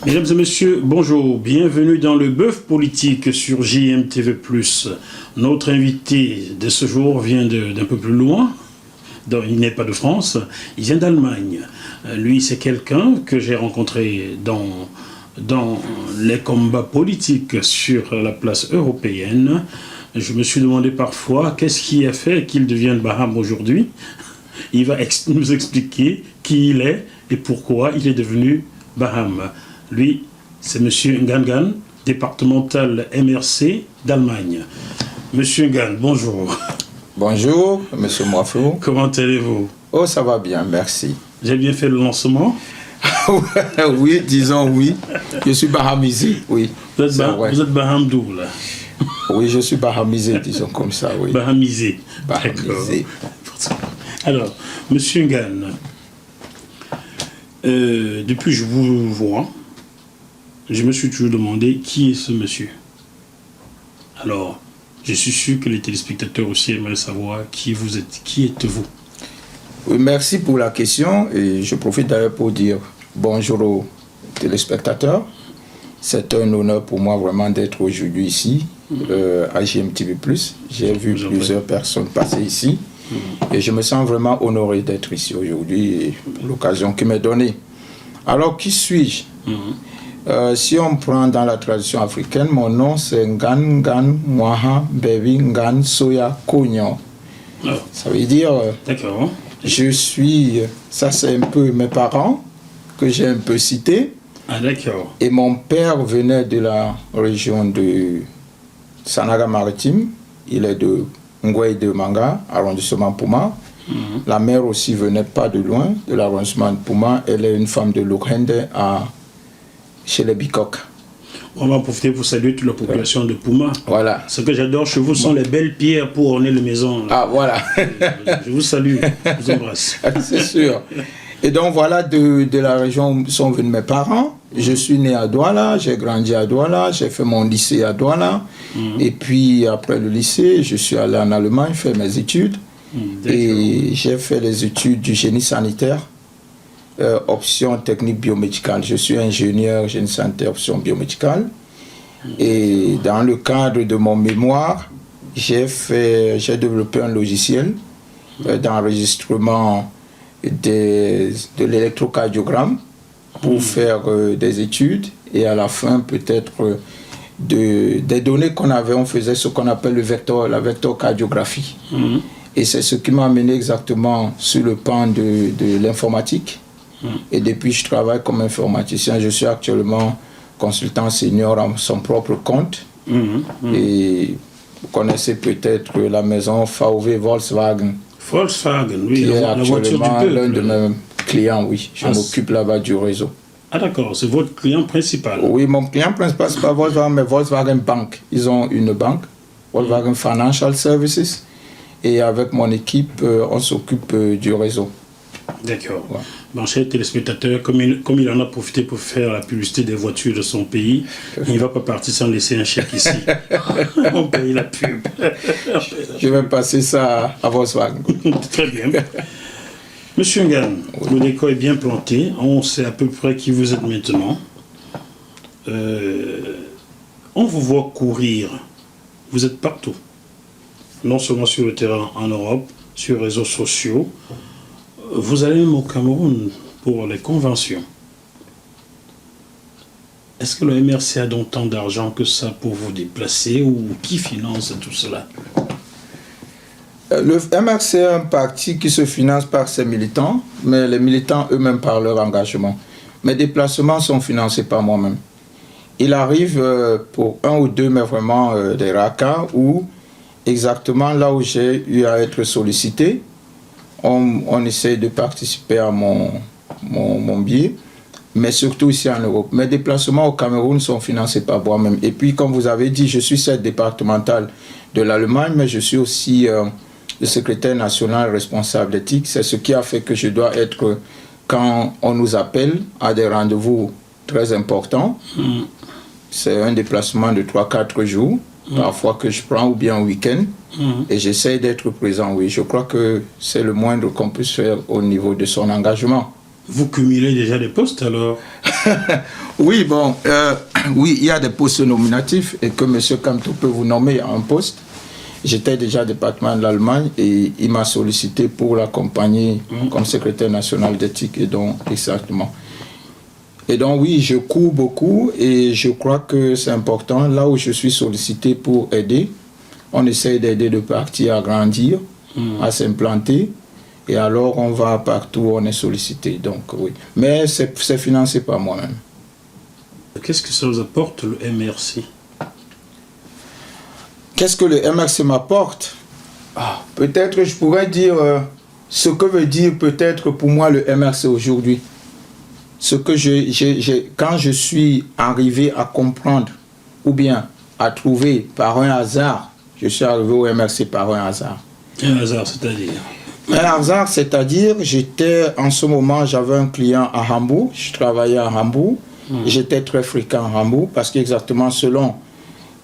Mesdames et messieurs, bonjour, bienvenue dans le bœuf politique sur JMTV+. Notre invité de ce jour vient d'un peu plus loin, il n'est pas de France, il vient d'Allemagne. Lui, c'est quelqu'un que j'ai rencontré dans les combats politiques sur la place européenne. Je me suis demandé parfois qu'est-ce qui a fait qu'il devienne Baham aujourd'hui. Il va nous expliquer qui il est et pourquoi il est devenu Baham. Lui, c'est M. Ngan, départemental MRC d'Allemagne. Monsieur Ngan, bonjour. Bonjour, M. Moifou. Comment allez-vous? Oh, ça va bien, merci. J'ai bien fait le lancement? Oui, disons oui. Je suis bahamisé, oui. Vous êtes Baham d'où, là? Oui, je suis bahamisé, disons comme ça, oui. Bahamisé. Bahamisé. Alors, Monsieur Ngan, depuis que je vous vois, je me suis toujours demandé qui est ce monsieur. Alors, je suis sûr que les téléspectateurs aussi aimeraient savoir qui vous êtes. Qui êtes-vous? Oui, merci pour la question et je profite d'ailleurs pour dire bonjour aux téléspectateurs. C'est un honneur pour moi vraiment d'être aujourd'hui ici à JMTV+. J'ai vu plusieurs personnes passer ici et je me sens vraiment honoré d'être ici aujourd'hui et pour l'occasion qui m'est donnée. Alors, qui suis-je? Si on prend dans la tradition africaine, mon nom c'est Ngan Mwaha Bebi Ngan Soya Konyo. Ça veut dire, je suis, ça c'est un peu mes parents que j'ai un peu cités. Ah, d'accord. Et mon père venait de la région de Sanaga Maritime, il est de Ngoué de Manga, arrondissement Pouma. La mère aussi venait pas de loin, de l'arrondissement de Pouma. Elle est une femme de Lukende chez les Bicoques. On va en profiter pour saluer toute la population de Pouma. Voilà. Ce que j'adore chez vous sont les belles pierres pour orner les maisons. Là. Ah, voilà. Je vous salue, je vous embrasse. C'est sûr. Et donc voilà, de la région sont venus mes parents. Je suis né à Douala, j'ai grandi à Douala, j'ai fait mon lycée à Douala. Et puis après le lycée, je suis allé en Allemagne faire mes études. Et j'ai fait les études du génie sanitaire, option technique biomédicale. Je suis ingénieur génie sanitaire, option biomédicale. Et dans le cadre de mon mémoire, j'ai développé un logiciel d'enregistrement de l'électrocardiogramme pour faire des études et à la fin peut-être des données qu'on avait, on faisait ce qu'on appelle la vectorcardiographie. Et c'est ce qui m'a amené exactement sur le pan de l'informatique. Et depuis, je travaille comme informaticien. Je suis actuellement consultant senior à son propre compte. Et vous connaissez peut-être la maison VW Volkswagen. Volkswagen, oui, qui est la voiture du actuellement peuple. l'un de mes clients, oui. Je m'occupe là-bas du réseau. Ah d'accord, c'est votre client principal. Oui, mon client principal, c'est pas Volkswagen, mais Volkswagen Bank. Ils ont une banque, Volkswagen Financial Services. Et avec mon équipe, on s'occupe du réseau. D'accord. Ouais. Bon, chers téléspectateurs, comme il en a profité pour faire la publicité des voitures de son pays, il ne va pas partir sans laisser un chèque ici. On paye la pub. Je vais passer ça à Volkswagen. Très bien. Monsieur Ngan, le décor est bien planté. On sait à peu près qui vous êtes maintenant. On vous voit courir. Vous êtes partout. Non seulement sur le terrain en Europe, sur les réseaux sociaux. Vous allez même au Cameroun pour les conventions. Est-ce que le MRC a donc tant d'argent que ça pour vous déplacer ou qui finance tout cela? Le MRC est un parti qui se finance par ses militants, mais les militants eux-mêmes par leur engagement. Mes déplacements sont financés par moi-même. Il arrive pour un ou deux, mais vraiment des RACA, où exactement là où j'ai eu à être sollicité, on essaie de participer à mon biais, mais surtout ici en Europe. Mes déplacements au Cameroun sont financés par moi-même. Et puis, comme vous avez dit, je suis chef départemental de l'Allemagne, mais je suis aussi le secrétaire national responsable d'éthique. C'est ce qui a fait que je dois être, quand on nous appelle à des rendez-vous très importants, c'est un déplacement de 3-4 jours, parfois que je prends, ou bien un week-end, et j'essaie d'être présent, oui. Je crois que c'est le moindre qu'on puisse faire au niveau de son engagement. Vous cumulez déjà des postes alors? Oui, bon, oui, il y a des postes nominatifs et que M. Kamto peut vous nommer à un poste. J'étais déjà département de l'Allemagne et il m'a sollicité pour l'accompagner comme secrétaire national d'éthique et donc exactement. Et donc oui, je cours beaucoup et je crois que c'est important. Là où je suis sollicité pour aider, on essaie d'aider le parti à grandir, à s'implanter. Et alors on va partout où on est sollicité. Donc oui. Mais c'est financé par moi-même. Qu'est-ce que ça vous apporte le MRC? Qu'est-ce que le MRC m'apporte? Peut-être je pourrais dire ce que veut dire peut-être pour moi le MRC aujourd'hui. Ce que quand je suis arrivé à comprendre ou bien à trouver par un hasard, je suis arrivé au MRC par un hasard. Un hasard, c'est-à-dire? Un hasard, c'est-à-dire en ce moment, j'avais un client à Hambourg, je travaillais à Hambourg, j'étais très fréquent à Hambourg parce qu'exactement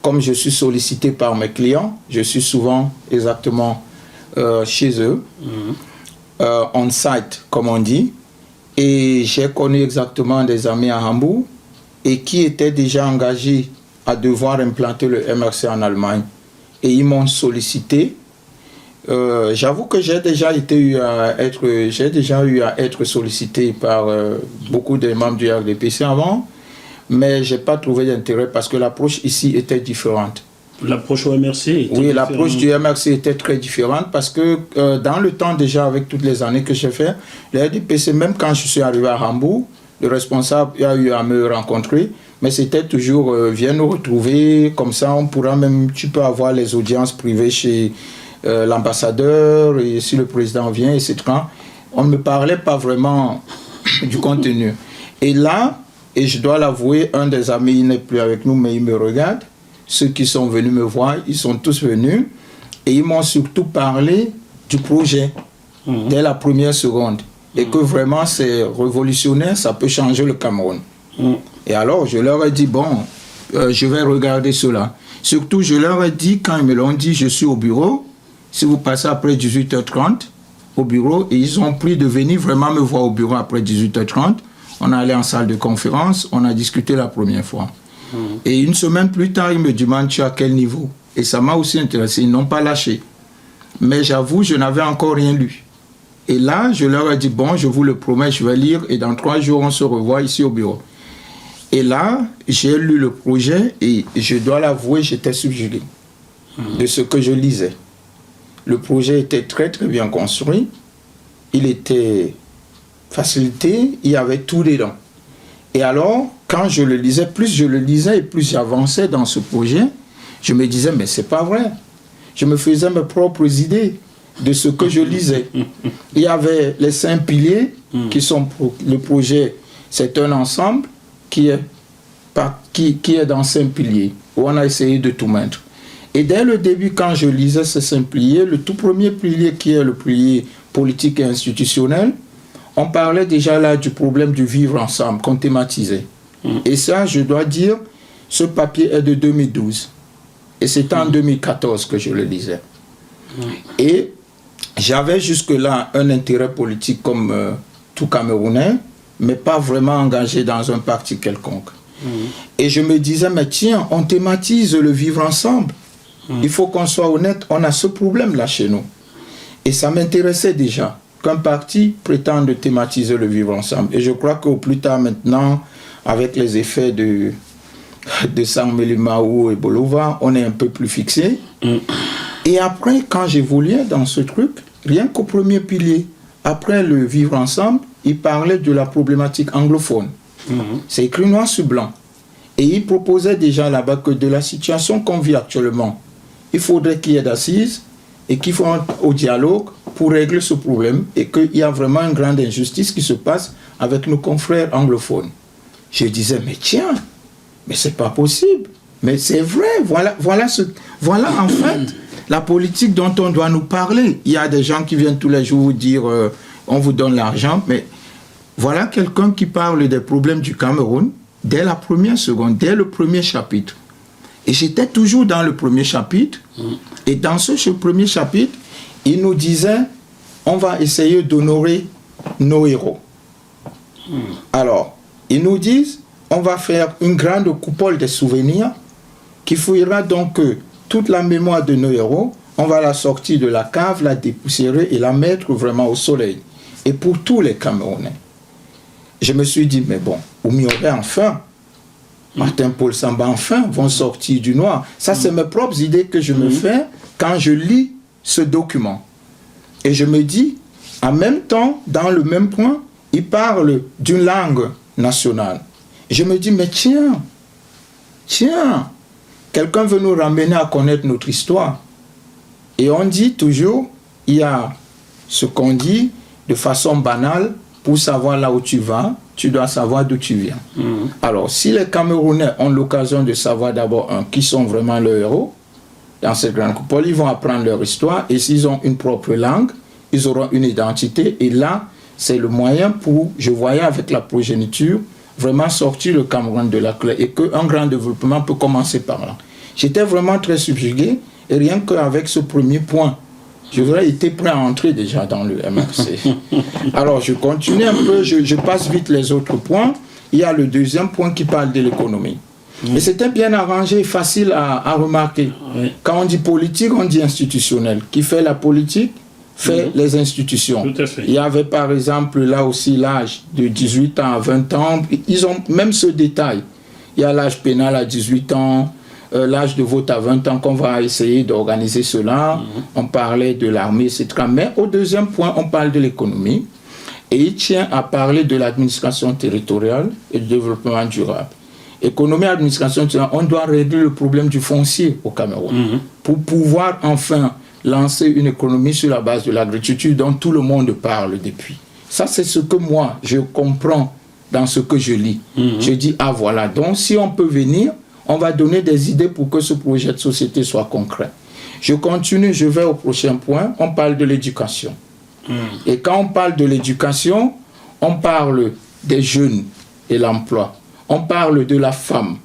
comme je suis sollicité par mes clients, je suis souvent exactement chez eux, on-site, comme on dit. Et j'ai connu exactement des amis à Hambourg et qui étaient déjà engagés à devoir implanter le MRC en Allemagne. Et ils m'ont sollicité. J'avoue que j'ai déjà eu à être sollicité par beaucoup de membres du RDPC avant. Mais je n'ai pas trouvé d'intérêt parce que l'approche ici était différente. L'approche au MRC était Oui, l'approche du MRC était très différente parce que dans le temps déjà, avec toutes les années que j'ai fait, le RDPC, même quand je suis arrivé à Hambourg, le responsable a eu à me rencontrer, mais c'était toujours viens nous retrouver, comme ça tu peux avoir les audiences privées chez l'ambassadeur, et si le président vient, etc. On ne me parlait pas vraiment du contenu. Et là, et je dois l'avouer, un des amis, il n'est plus avec nous, mais il me regarde. Ceux qui sont venus me voir, ils sont tous venus. Et ils m'ont surtout parlé du projet dès la première seconde. Et que vraiment, c'est révolutionnaire, ça peut changer le Cameroun. Et alors, je leur ai dit, bon, je vais regarder cela. Surtout, je leur ai dit, quand ils me l'ont dit, je suis au bureau. Si vous passez après 18h30 au bureau, et ils ont pris de venir vraiment me voir au bureau après 18h30. On est allé en salle de conférence, on a discuté la première fois. Et une semaine plus tard, ils me demandent tu es à quel niveau. Et ça m'a aussi intéressé, ils n'ont pas lâché. Mais j'avoue, je n'avais encore rien lu. Et là, je leur ai dit, bon, je vous le promets, je vais lire et dans 3 jours, on se revoit ici au bureau. Et là, j'ai lu le projet et je dois l'avouer, j'étais subjugué de ce que je lisais. Le projet était très très bien construit, il était facilité, il y avait tout dedans. Et alors, quand je le lisais, plus je le lisais et plus j'avançais dans ce projet, je me disais, mais c'est pas vrai. Je me faisais mes propres idées de ce que je lisais. Il y avait les 5 piliers qui sont le projet, c'est un ensemble qui est dans 5 piliers, où on a essayé de tout mettre. Et dès le début, quand je lisais ces 5 piliers, le tout premier pilier qui est le pilier politique et institutionnel, on parlait déjà là du problème du vivre ensemble, qu'on thématisait. Et ça, je dois dire, ce papier est de 2012. Et c'était en 2014 que je le lisais. Et j'avais jusque-là un intérêt politique comme tout Camerounais, mais pas vraiment engagé dans un parti quelconque. Et je me disais, mais tiens, on thématise le vivre ensemble. Il faut qu'on soit honnête, on a ce problème-là chez nous. Et ça m'intéressait déjà qu'un parti prétende thématiser le vivre ensemble. Et je crois qu'au plus tard maintenant, avec les effets de Samuel Maou et Bolova, on est un peu plus fixé. Et après, quand j'évoluais dans ce truc, rien qu'au premier pilier, après le vivre ensemble, il parlait de la problématique anglophone. C'est écrit noir sur blanc. Et il proposait déjà là-bas que de la situation qu'on vit actuellement, il faudrait qu'il y ait d'assises et qu'il faut au dialogue pour régler ce problème et qu'il y a vraiment une grande injustice qui se passe avec nos confrères anglophones. Je disais, mais tiens, mais c'est pas possible. Mais c'est vrai, voilà en fait la politique dont on doit nous parler. Il y a des gens qui viennent tous les jours vous dire, on vous donne l'argent, mais voilà quelqu'un qui parle des problèmes du Cameroun dès la première seconde, dès le premier chapitre. Et j'étais toujours dans le premier chapitre. Et dans ce premier chapitre, il nous disait, on va essayer d'honorer nos héros. Alors, ils nous disent, on va faire une grande coupole des souvenirs qui fouillera donc toute la mémoire de nos héros. On va la sortir de la cave, la dépoussiérer et la mettre vraiment au soleil. Et pour tous les Camerounais. Je me suis dit, mais bon, Oumioret enfin, Martin-Paul Samba enfin vont sortir du noir. Ça, c'est mes propres idées que je me fais quand je lis ce document. Et je me dis, en même temps, dans le même point, il parle d'une langue nationale. Et je me dis, mais tiens, quelqu'un veut nous ramener à connaître notre histoire. Et on dit toujours, il y a ce qu'on dit de façon banale, pour savoir là où tu vas, tu dois savoir d'où tu viens. Alors, si les Camerounais ont l'occasion de savoir d'abord qui sont vraiment leurs héros, dans cette grande coupole, ils vont apprendre leur histoire, et s'ils ont une propre langue, ils auront une identité, et là, c'est le moyen pour, je voyais avec la progéniture, vraiment sortir le Cameroun de la clé, et qu'un grand développement peut commencer par là. J'étais vraiment très subjugué, et rien qu'avec ce premier point, j'aurais été prêt à entrer déjà dans le MRC. Alors, je continue un peu, je passe vite les autres points. Il y a le deuxième point qui parle de l'économie. Et c'était bien arrangé et facile à remarquer. Quand on dit politique, on dit institutionnel. Qui fait la politique fait les institutions. Tout à fait. Il y avait par exemple là aussi l'âge de 18 ans à 20 ans. Ils ont même ce détail. Il y a l'âge pénal à 18 ans. L'âge de vote à 20 ans qu'on va essayer d'organiser cela. On parlait de l'armée, etc. Mais au deuxième point, on parle de l'économie. Et il tient à parler de l'administration territoriale et du développement durable. Économie et administration territoriale, on doit régler le problème du foncier au Cameroun. Pour pouvoir enfin lancer une économie sur la base de l'agriculture dont tout le monde parle depuis. Ça, c'est ce que moi, je comprends dans ce que je lis. Je dis, ah voilà, donc si on peut venir, on va donner des idées pour que ce projet de société soit concret. Je continue, je vais au prochain point. On parle de l'éducation. Et quand on parle de l'éducation, on parle des jeunes et l'emploi. On parle de la femme.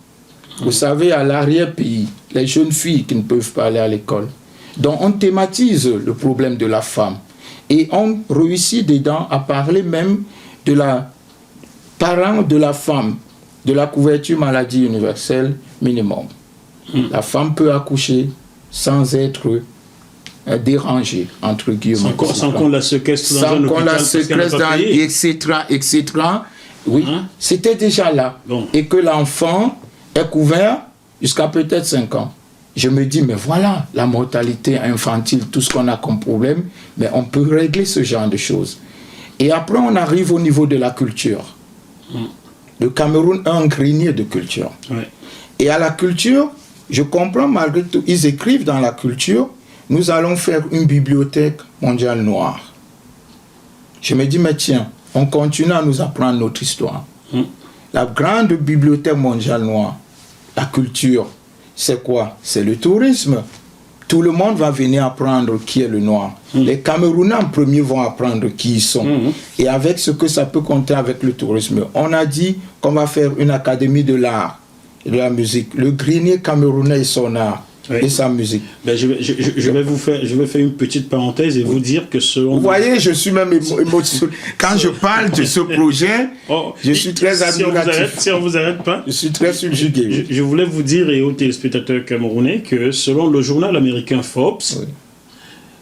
Vous savez, à l'arrière-pays, les jeunes filles qui ne peuvent pas aller à l'école. Donc on thématise le problème de la femme. Et on réussit dedans à parler même de la parent de la femme, de la couverture maladie universelle minimum. La femme peut accoucher sans être dérangée, entre guillemets. Sans qu'on la séquestre dans un hôpital. Sans qu'on la séquestre dans, etc. Oui, c'était déjà là. Bon. Et que l'enfant est couvert jusqu'à peut-être 5 ans. Je me dis, mais voilà, la mortalité infantile, tout ce qu'on a comme problème, mais on peut régler ce genre de choses. Et après, on arrive au niveau de la culture. Le Cameroun a un grenier de culture. Et à la culture, je comprends malgré tout, ils écrivent dans la culture, nous allons faire une bibliothèque mondiale noire. Je me dis, mais tiens, on continue à nous apprendre notre histoire. La grande bibliothèque mondiale noire, la culture, c'est quoi? C'est le tourisme. Tout le monde va venir apprendre qui est le noir. Les Camerounais en premier vont apprendre qui ils sont. Et avec ce que ça peut compter avec le tourisme. On a dit qu'on va faire une académie de l'art et de la musique. Le grenier camerounais et son art et sa musique. Ben je vais faire une petite parenthèse et vous dire que selon... Vous voyez, je suis même émotionné. Quand je parle de ce projet, je suis très admiratif. Si on vous arrête pas, je suis très subjugué. Je voulais vous dire, et aux téléspectateurs camerounais, que selon le journal américain Forbes,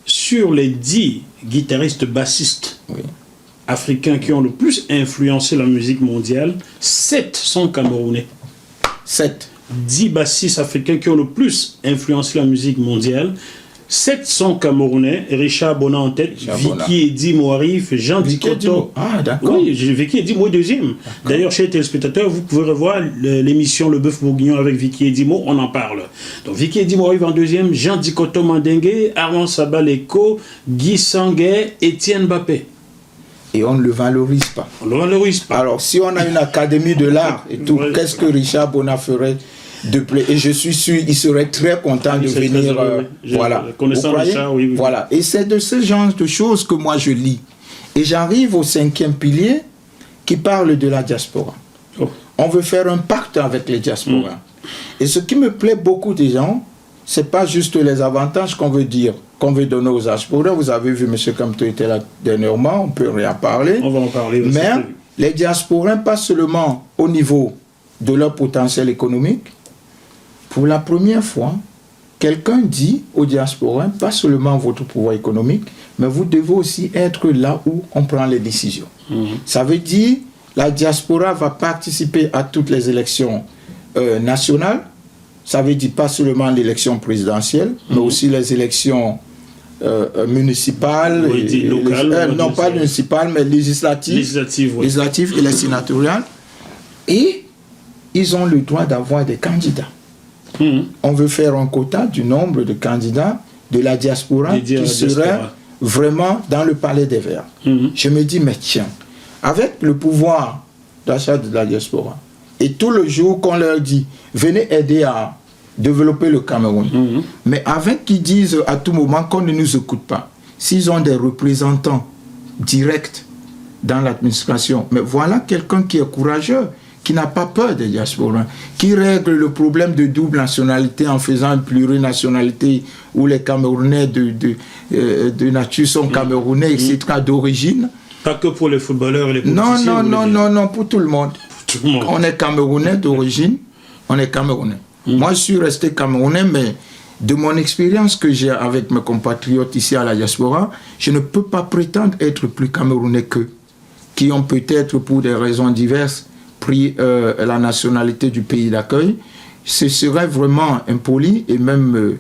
sur les 10 guitaristes bassistes africains qui ont le plus influencé la musique mondiale, 7 sont camerounais. 7. 10 bassistes africains qui ont le plus influencé la musique mondiale. 7 sont camerounais, Richard Bona en tête, Vicky Eddy Moarif, Jean Dikoto. Ah, d'accord. Oui, Vicky Eddy Mo deuxième. D'ailleurs, chez les téléspectateurs, vous pouvez revoir l'émission Le Bœuf Bourguignon avec Vicky Eddy Mo, on en parle. Donc, Vicky Eddy Moarif en deuxième, Jean Dikoto Mandingue, Armand Sabaleko, Guy Sanguet, Étienne Mbappé. Et on ne le valorise pas. On ne le valorise pas. Alors, si on a une académie de l'art et tout, qu'est-ce que Richard Bona ferait de plaisir? Et je suis sûr, il serait très content de venir. Voilà. Connaissant Richard, oui. Voilà. Et c'est de ce genre de choses que moi je lis. Et j'arrive au 5e pilier qui parle de la diaspora. On veut faire un pacte avec les diasporas. Et ce qui me plaît beaucoup des gens, c'est pas juste les avantages qu'on veut dire, qu'on veut donner aux diasporas. Vous avez vu, M. Kamto était là dernièrement, on peut rien parler. On va en parler aussi. Mais les diasporains, pas seulement au niveau de leur potentiel économique, pour la première fois, quelqu'un dit aux diasporains, pas seulement votre pouvoir économique, mais vous devez aussi être là où on prend les décisions. Ça veut dire, la diaspora va participer à toutes les élections nationales. Ça veut dire pas seulement l'élection présidentielle, mais aussi les élections municipales, non pas municipales, mais législatives et les sénatoriales. Et ils ont le droit d'avoir des candidats. On veut faire un quota du nombre de candidats de la diaspora qui seraient vraiment dans le palais des Verts. Je me dis, mais tiens, avec le pouvoir d'achat de la diaspora, et tout le jour qu'on leur dit, venez aider à développer le Cameroun, mais avec qu'ils disent à tout moment qu'on ne nous écoute pas, s'ils ont des représentants directs dans l'administration, mais voilà quelqu'un qui est courageux, qui n'a pas peur des diasporas, qui règle le problème de double nationalité en faisant une plurinationalité où les Camerounais de nature sont Camerounais, etc., d'origine. Pas que pour les footballeurs et les politiciens. Non, pour tout le monde. Tout le monde. On est Camerounais d'origine, on est Camerounais. Moi, je suis resté Camerounais, mais de mon expérience que j'ai avec mes compatriotes ici à la diaspora, je ne peux pas prétendre être plus Camerounais qu'eux, qui ont peut-être, pour des raisons diverses, pris la nationalité du pays d'accueil. Ce serait vraiment impoli et même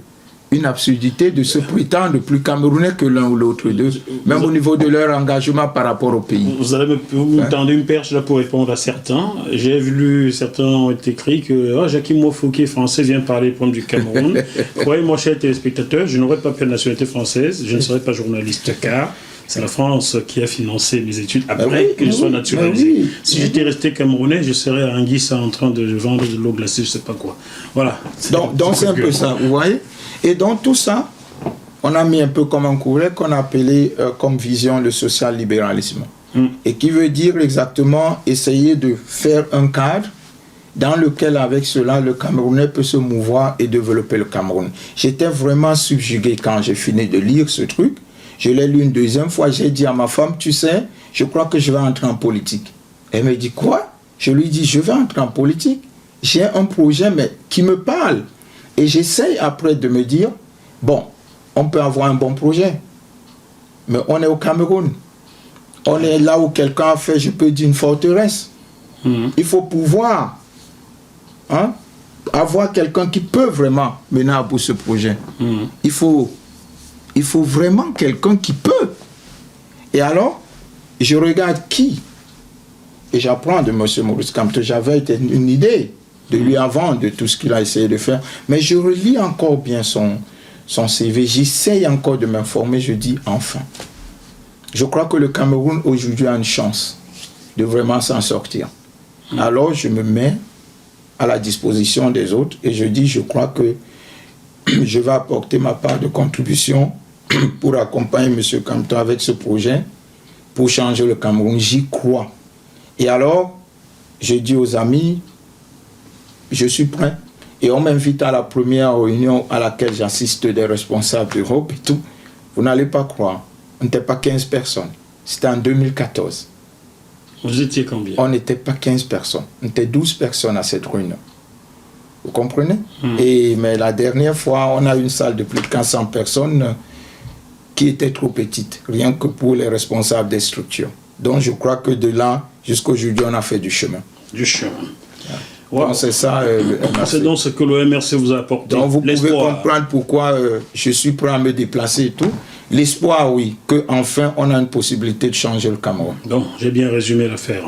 une absurdité de se prétendre plus camerounais que l'un ou l'autre d'eux, même au niveau de leur engagement par rapport au pays. Vous allez me tendre une perche là pour répondre à certains. J'ai lu, certains ont écrit que Jackie Mofouki, français, vient parler pour du Cameroun. Croyez-moi, chers téléspectateurs, je n'aurais pas pris la nationalité française, je ne serais pas journaliste car c'est la France qui a financé mes études après que je sois naturalisé. Si j'étais resté camerounais, je serais à Anguissa en train de vendre de l'eau glacée, je ne sais pas quoi. Voilà. Donc c'est un peu ça, vous voyez. Et donc tout ça, on a mis un peu comme un courrier qu'on a appelé comme vision le social-libéralisme. Et qui veut dire exactement essayer de faire un cadre dans lequel avec cela le Camerounais peut se mouvoir et développer le Cameroun. J'étais vraiment subjugué quand j'ai fini de lire ce truc. Je l'ai lu une deuxième fois, j'ai dit à ma femme, tu sais, je crois que je vais entrer en politique. Elle me dit, quoi? Je lui dis, je vais entrer en politique. J'ai un projet mais qui me parle. Et j'essaye après de me dire, bon, on peut avoir un bon projet, mais on est au Cameroun. On est là où quelqu'un a fait, je peux dire, une forteresse. Il faut pouvoir avoir quelqu'un qui peut vraiment mener à bout ce projet. Il faut vraiment quelqu'un qui peut. Et alors, je regarde qui. Et j'apprends de M. Maurice Kamto. J'avais une idée de lui avant, de tout ce qu'il a essayé de faire. Mais je relis encore bien son CV. J'essaye encore de m'informer. Je dis, enfin. Je crois que le Cameroun, aujourd'hui, a une chance de vraiment s'en sortir. Alors, je me mets à la disposition des autres. Et je dis, je crois que je vais apporter ma part de contribution pour accompagner M. Kamto avec ce projet, pour changer le Cameroun. J'y crois. Et alors, je dis aux amis, je suis prêt. Et on m'invite à la première réunion à laquelle j'assiste des responsables d'Europe et tout. Vous n'allez pas croire. On n'était pas 15 personnes. C'était en 2014. Vous étiez combien? On n'était pas 15 personnes. On était 12 personnes à cette réunion. Vous comprenez? Mais la dernière fois, on a une salle de plus de 400 personnes qui était trop petite, rien que pour les responsables des structures. Donc je crois que de là jusqu'à aujourd'hui, on a fait du chemin. Du chemin. Wow. C'est ça. C'est donc ce que le MRC vous a apporté. Donc vous pouvez comprendre pourquoi je suis prêt à me déplacer et tout. L'espoir, oui, qu'enfin on a une possibilité de changer le Cameroun. Bon, j'ai bien résumé l'affaire.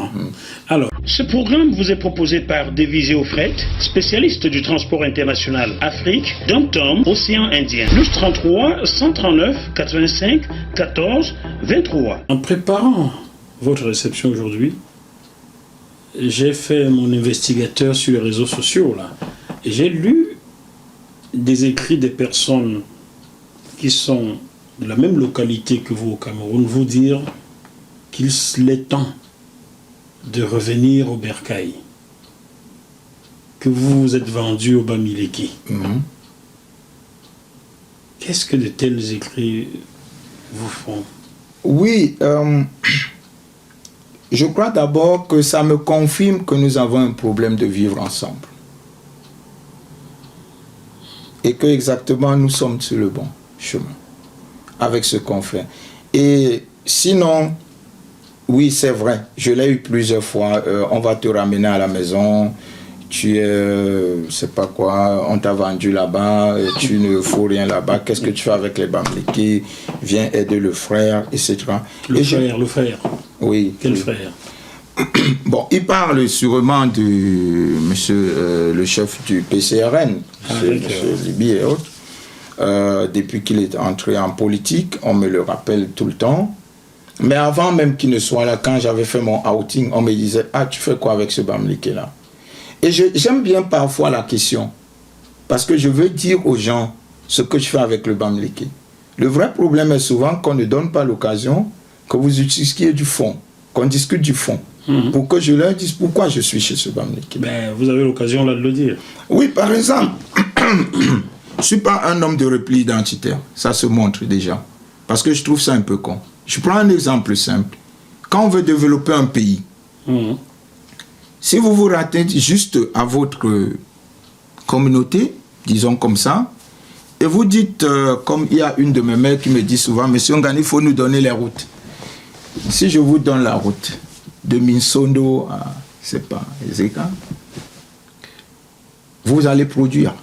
Alors, ce programme vous est proposé par Devisé Fret, spécialiste du transport international Afrique, Dom-Tom, Océan Indien. Plus 33 139 85 14 23. En préparant votre réception aujourd'hui, j'ai fait mon investigateur sur les réseaux sociaux là, et j'ai lu des écrits des personnes qui sont de la même localité que vous au Cameroun vous dire qu'il est temps de revenir au Bercail, que vous vous êtes vendu au Bamileke. Qu'est-ce que de tels écrits vous font? Oui, Je crois d'abord que ça me confirme que nous avons un problème de vivre ensemble. Et que exactement nous sommes sur le bon chemin avec ce qu'on fait. Et sinon, oui, c'est vrai, je l'ai eu plusieurs fois. On va te ramener à la maison, tu es, je sais pas quoi, on t'a vendu là-bas, tu ne fous rien là-bas, qu'est-ce que tu fais avec les Bamileke? Viens aider le frère, etc. Le frère. Oui. Quel oui. frère? Bon, il parle sûrement de monsieur, le chef du PCRN, monsieur Libye et autres. Depuis qu'il est entré en politique, on me le rappelle tout le temps. Mais avant même qu'il ne soit là, quand j'avais fait mon outing, on me disait « Ah, tu fais quoi avec ce Bamileke-là » Et j'aime bien parfois la question, parce que je veux dire aux gens ce que je fais avec le Bamileke. Le vrai problème est souvent qu'on ne donne pas l'occasion que vous utilisiez du fond, qu'on discute du fond, pour que je leur dise pourquoi je suis chez ce Bamileke. Ben, vous avez l'occasion là de le dire. Oui, par exemple, je ne suis pas un homme de repli identitaire, ça se montre déjà, parce que je trouve ça un peu con. Je prends un exemple simple. Quand on veut développer un pays, si vous vous ratez juste à votre communauté, disons comme ça, et vous dites, comme il y a une de mes mères qui me dit souvent, Monsieur Ngani, il faut nous donner les routes. Si je vous donne la route de Minsondo à, je sais pas, Ezeka, vous allez produire.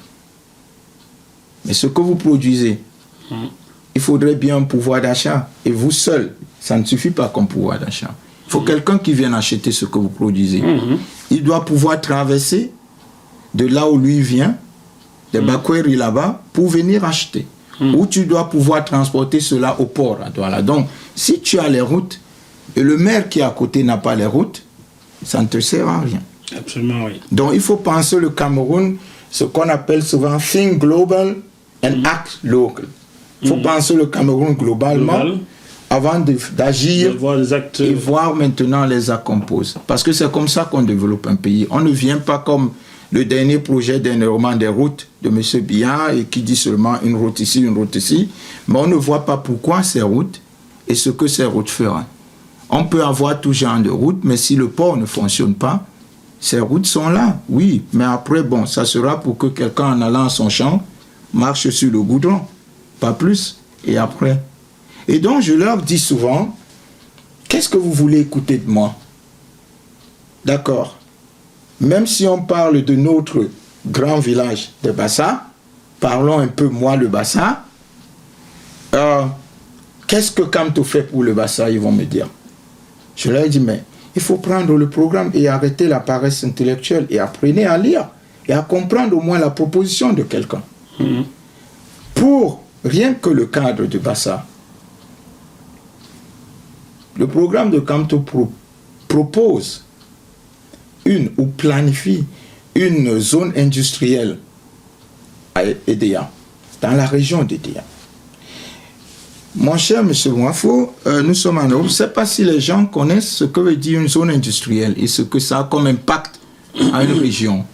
Mais ce que vous produisez, il faudrait bien un pouvoir d'achat. Et vous seul, ça ne suffit pas comme pouvoir d'achat. Il faut quelqu'un qui vienne acheter ce que vous produisez. Il doit pouvoir traverser de là où lui vient, de Bakweri là-bas, pour venir acheter. Ou tu dois pouvoir transporter cela au port à Douala. Donc, si tu as les routes, et le maire qui est à côté n'a pas les routes, ça ne te sert à rien. Absolument, oui. Donc, il faut penser le Cameroun, ce qu'on appelle souvent « think global and act local ». Il faut penser le Cameroun globalement avant d'agir et voir maintenant les actes qu'on pose. Parce que c'est comme ça qu'on développe un pays. On ne vient pas comme le dernier projet dernièrement des routes de M. Biya et qui dit seulement une route ici, une route ici. Mais on ne voit pas pourquoi ces routes et ce que ces routes feront. On peut avoir tout genre de routes, mais si le port ne fonctionne pas, ces routes sont là, oui. Mais après, bon, ça sera pour que quelqu'un en allant à son champ marche sur le goudron. Pas plus, et après. Et donc, je leur dis souvent, qu'est-ce que vous voulez écouter de moi? D'accord. Même si on parle de notre grand village de Bassa, parlons un peu, moi, le Bassa. Qu'est-ce que Kamto fait pour le Bassa, ils vont me dire. Je leur dis, mais il faut prendre le programme et arrêter la paresse intellectuelle et apprenez à lire et à comprendre au moins la proposition de quelqu'un. Pour rien que le cadre de Bassa, le programme de Kamto propose ou planifie une zone industrielle à Edea, dans la région d'Edea. Mon cher M. Mwafo, nous sommes en Europe. Je ne sais pas si les gens connaissent ce que veut dire une zone industrielle et ce que ça a comme impact à une région.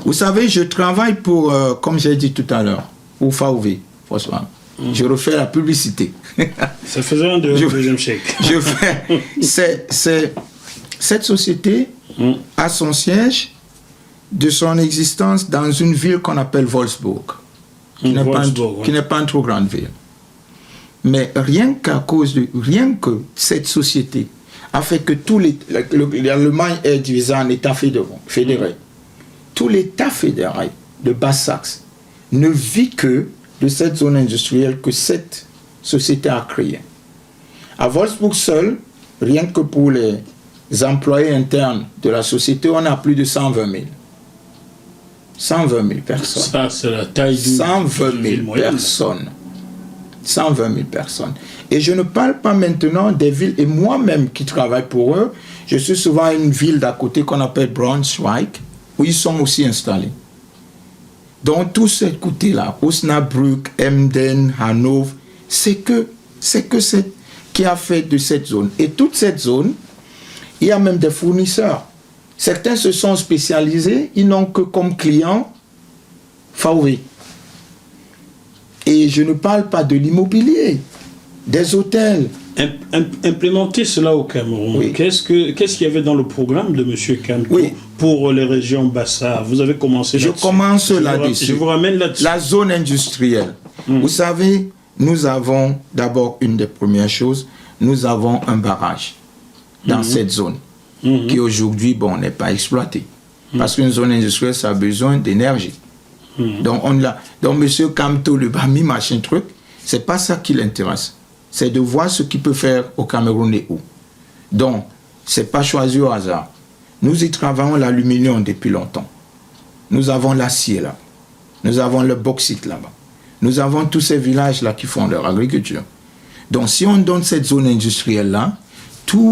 Vous savez, je travaille pour, comme j'ai dit tout à l'heure, pour FAOV, François. Je refais la publicité. Ça faisait un deuxième chèque. Je fais. Cette société a son siège de son existence dans une ville qu'on appelle Wolfsburg, qui n'est pas une trop grande ville. Mais rien que cette société a fait que l'Allemagne est divisée en États fédérés. Tout l'État fédéré de Basse-Saxe ne vit que de cette zone industrielle que cette société a créée. À Wolfsburg seul, rien que pour les employés internes de la société, on a plus de 120 000. 120 000 personnes. Ça, c'est la taille du 120 000 personnes. 120 000 personnes. Et je ne parle pas maintenant des villes, et moi-même qui travaille pour eux, je suis souvent à une ville d'à côté qu'on appelle Braunschweig, où ils sont aussi installés. Donc tout ce côté-là, Osnabrück, Emden, Hanovre, c'est que qui a fait de cette zone. Et toute cette zone, il y a même des fournisseurs. Certains se sont spécialisés, ils n'ont que comme client FAOV. Et je ne parle pas de l'immobilier, des hôtels, Implémenter cela au Cameroun, Oui. qu'est-ce qu'il y avait dans le programme de M. Kamto Oui. pour les régions Bassa? Vous avez commencé Je là-dessus. commence là-dessus. Je vous ramène là-dessus. La zone industrielle. Vous savez, nous avons d'abord une des premières choses, nous avons un barrage dans cette zone qui aujourd'hui, n'est pas exploité. Parce qu'une zone industrielle, ça a besoin d'énergie. Donc, donc, M. Kamto, le Bami, machin truc, c'est pas ça qui l'intéresse. C'est de voir ce qu'il peut faire au Cameroun et où. Donc, c'est pas choisi au hasard. Nous y travaillons l'aluminium depuis longtemps. Nous avons l'acier là. Nous avons le bauxite là-bas. Nous avons tous ces villages-là qui font leur agriculture. Donc, si on donne cette zone industrielle-là,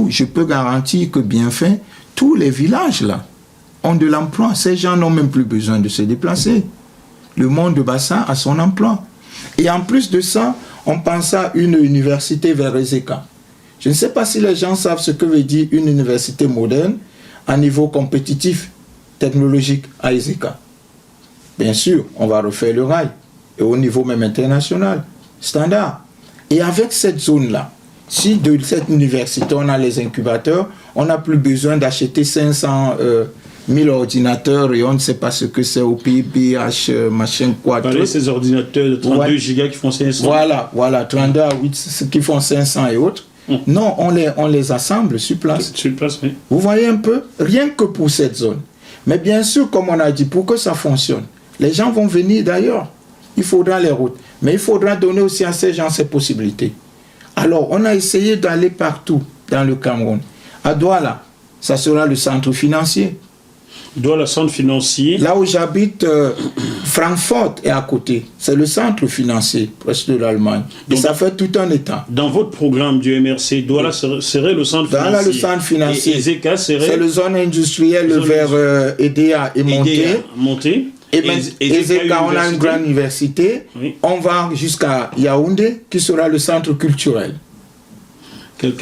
je peux garantir que bien fait, tous les villages-là ont de l'emploi. Ces gens n'ont même plus besoin de se déplacer. Le monde de Bassa a son emploi. Et en plus de ça, on pense à une université vers Ezeka. Je ne sais pas si les gens savent ce que veut dire une université moderne à niveau compétitif, technologique à Ezeka. Bien sûr, on va refaire le rail. Et au niveau même international, standard. Et avec cette zone-là, si de cette université, on a les incubateurs, on n'a plus besoin d'acheter 500 000 ordinateurs et on ne sait pas ce que c'est au PIBH, machin quoi. Parlez ces ordinateurs de 32 gigas qui font 500. Voilà, 32 à 8, ce qui font 500 et autres. Non, on les assemble sur place. Sur place, oui. Vous voyez un peu, rien que pour cette zone. Mais bien sûr, comme on a dit, pour que ça fonctionne, les gens vont venir d'ailleurs. Il faudra les routes. Mais il faudra donner aussi à ces gens ces possibilités. Alors, on a essayé d'aller partout dans le Cameroun. À Douala, ça sera le centre financier. Douala, centre financier. Là où j'habite, Francfort est à côté. C'est le centre financier, presque de l'Allemagne. Et ça fait tout un État. Dans votre programme du MRC, Douala serait le centre financier. Douala, le centre financier. Et Ezeka serait... C'est le zone industrielle vers EDA et Monté. Et Ezeka, on a une grande université. Oui. On va jusqu'à Yaoundé, qui sera le centre culturel.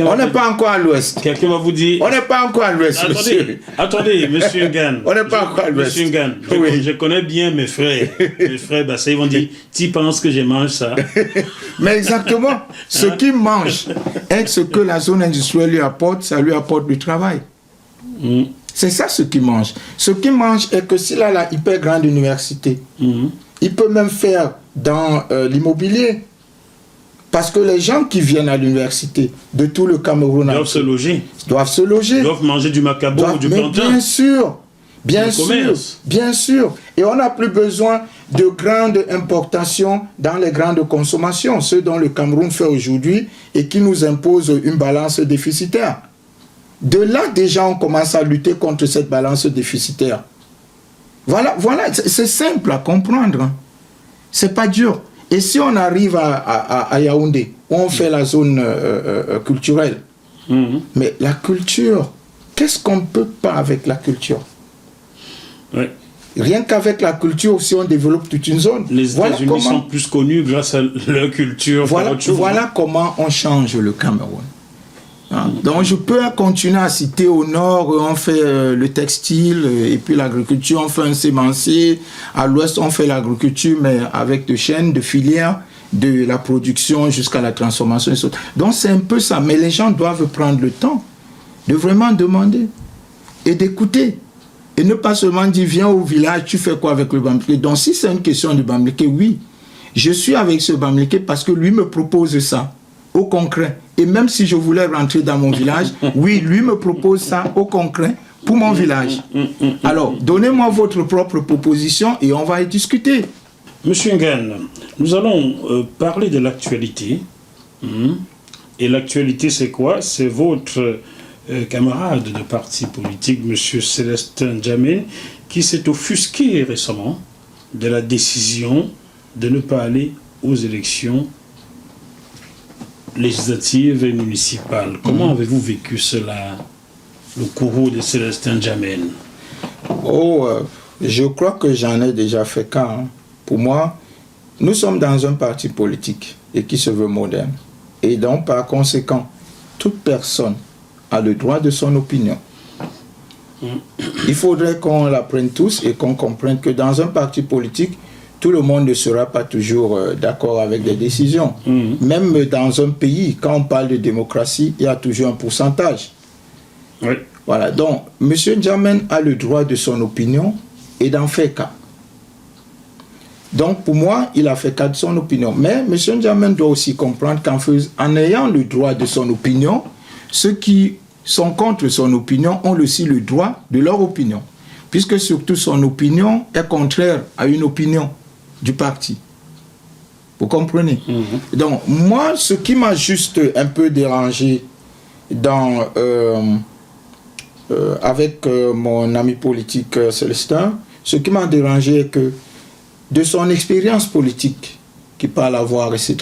On n'est pas encore à l'ouest. Quelqu'un va vous dire... On n'est pas encore à l'ouest, monsieur. Attendez, monsieur Ngan. On n'est pas encore à l'ouest. Monsieur Ngan, je connais bien mes frères. Mes frères, ils vont dire, tu penses que je mange ça? Mais exactement. Ce qu'ils mangent et ce que la zone industrielle lui apporte, ça lui apporte du travail. C'est ça ce qu'il mange. Ce qu'il mange est que s'il a la hyper grande université, il peut même faire dans l'immobilier. Parce que les gens qui viennent à l'université de tout le Cameroun doivent se loger. Ils doivent manger du macabo ou du plantain. Bien sûr. Et on n'a plus besoin de grandes importations dans les grandes consommations, ce dont le Cameroun fait aujourd'hui et qui nous impose une balance déficitaire. De là, déjà, on commence à lutter contre cette balance déficitaire. Voilà, c'est simple à comprendre. C'est pas dur. Et si on arrive à Yaoundé, où on fait la zone culturelle, mais la culture, qu'est-ce qu'on ne peut pas avec la culture? Rien qu'avec la culture, si on développe toute une zone. Les États-Unis sont plus connus grâce à leur culture. Voilà comment on change le Cameroun. Donc je peux continuer à citer au nord, on fait le textile et puis l'agriculture, on fait un sémencier. À l'ouest, on fait l'agriculture, mais avec des chaînes, de filières, de la production jusqu'à la transformation. Donc c'est un peu ça. Mais les gens doivent prendre le temps de vraiment demander et d'écouter. Et ne pas seulement dire, viens au village, tu fais quoi avec le Bamileke? Donc si c'est une question de Bamileke, oui, je suis avec ce Bamileke parce que lui me propose ça. Au concret. Et même si je voulais rentrer dans mon village, oui, lui me propose ça au concret pour mon village. Alors, donnez-moi votre propre proposition et on va y discuter. Monsieur Ngan, nous allons parler de l'actualité. Et l'actualité, c'est quoi? C'est votre camarade de parti politique, monsieur Célestin Djamé, qui s'est offusqué récemment de la décision de ne pas aller aux élections législatives et municipales. Comment avez-vous vécu cela, le courroux de Célestin Djamé? Je crois que j'en ai déjà fait cas. Pour moi, nous sommes dans un parti politique et qui se veut moderne. Et donc, par conséquent, toute personne a le droit de son opinion. Il faudrait qu'on la prenne tous et qu'on comprenne que dans un parti politique, tout le monde ne sera pas toujours d'accord avec des décisions. Même dans un pays, quand on parle de démocratie, il y a toujours un pourcentage. Oui. Voilà, donc M. N'Djamène a le droit de son opinion et d'en faire cas. Donc pour moi, il a fait cas de son opinion. Mais M. N'Djamène doit aussi comprendre qu'en ayant le droit de son opinion, ceux qui sont contre son opinion ont aussi le droit de leur opinion. Puisque surtout son opinion est contraire à une opinion du parti. Vous comprenez? Donc moi, ce qui m'a juste un peu dérangé dans... avec mon ami politique Célestin, ce qui m'a dérangé est que de son expérience politique qui parle avoir, etc.,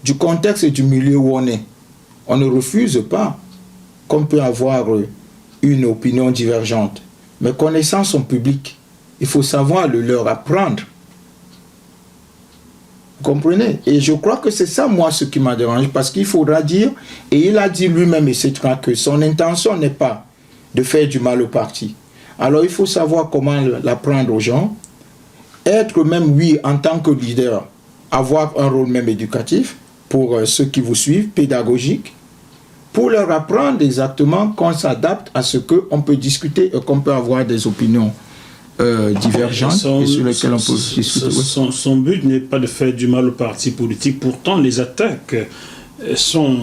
du contexte et du milieu où on ne refuse pas qu'on peut avoir une opinion divergente. Mais connaissant son public, il faut savoir le leur apprendre. Vous comprenez? Et je crois que c'est ça, moi, ce qui m'a dérangé, parce qu'il faudra dire, et il a dit lui-même, etc., que son intention n'est pas de faire du mal au parti. Alors il faut savoir comment l'apprendre aux gens, être même, oui, en tant que leader, avoir un rôle même éducatif pour ceux qui vous suivent, pédagogique, pour leur apprendre exactement qu'on s'adapte à ce qu'on peut discuter et qu'on peut avoir des opinions divergentes et sur lesquelles on peut discuter. Son but n'est pas de faire du mal au parti politique, pourtant les attaques sont